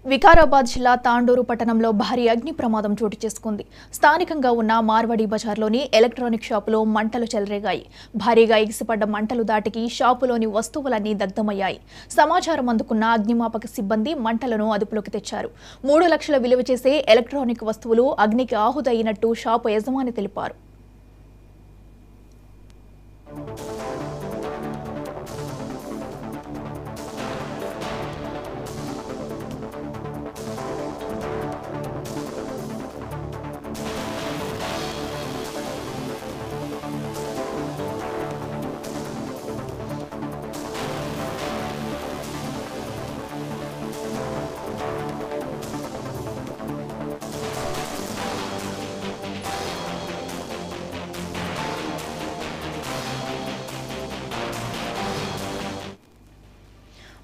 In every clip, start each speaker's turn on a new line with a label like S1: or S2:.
S1: వికారాబాద్ జిల్లా తాండూరు పట్టణంలో భారీ అగ్ని ప్రమాదం చోటు చేసుకుంది. స్థానికంగా ఉన్న మార్వాడి బజార్లోని ఎలక్ట్రానిక్ షాపులో మంటలు చెలరేగాయి. భారీగా ఎగిసిపడ్డ మంటలు దాటికి షాపులోని వస్తువులన్నీ దగ్ధమయ్యాయి. సమాచారం అందుకున్న అగ్నిమాపక సిబ్బంది మంటలను అదుపులోకి తెచ్చారు. 3 లక్షల విలువ చేసే ఎలక్ట్రానిక్ వస్తువులు అగ్నికి ఆహుతయినట్టు షాపు యజమాని తెలిపారు.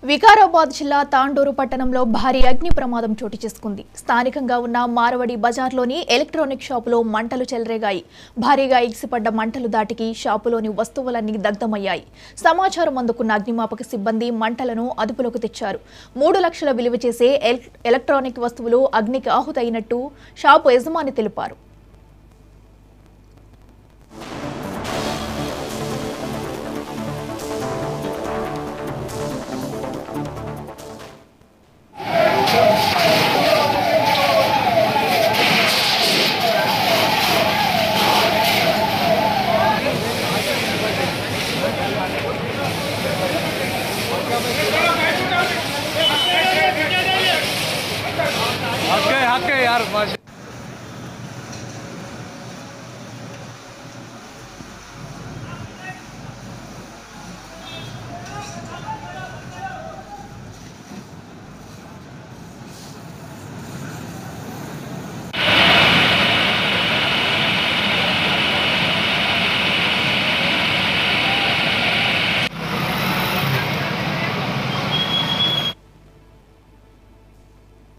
S1: వికారాబాద్ జిల్లా తాండూరు పట్టణంలో భారీ అగ్ని ప్రమాదం చోటు చేసుకుంది. స్థానికంగా ఉన్న మార్వాడి బజార్లోని ఎలక్ట్రానిక్ షాపులో మంటలు చెలరేగాయి. భారీగా ఎగిసిపడ్డ మంటలు దాటికి షాపులోని వస్తువులన్నీ దగ్ధమయ్యాయి. సమాచారం అందుకున్న అగ్నిమాపక సిబ్బంది మంటలను అదుపులోకి తెచ్చారు. 3 లక్షల విలువ చేసే ఎలక్ట్రానిక్ వస్తువులు అగ్నికి ఆహుతయినట్టు షాపు యజమాని తెలిపారు.
S2: हक है यार।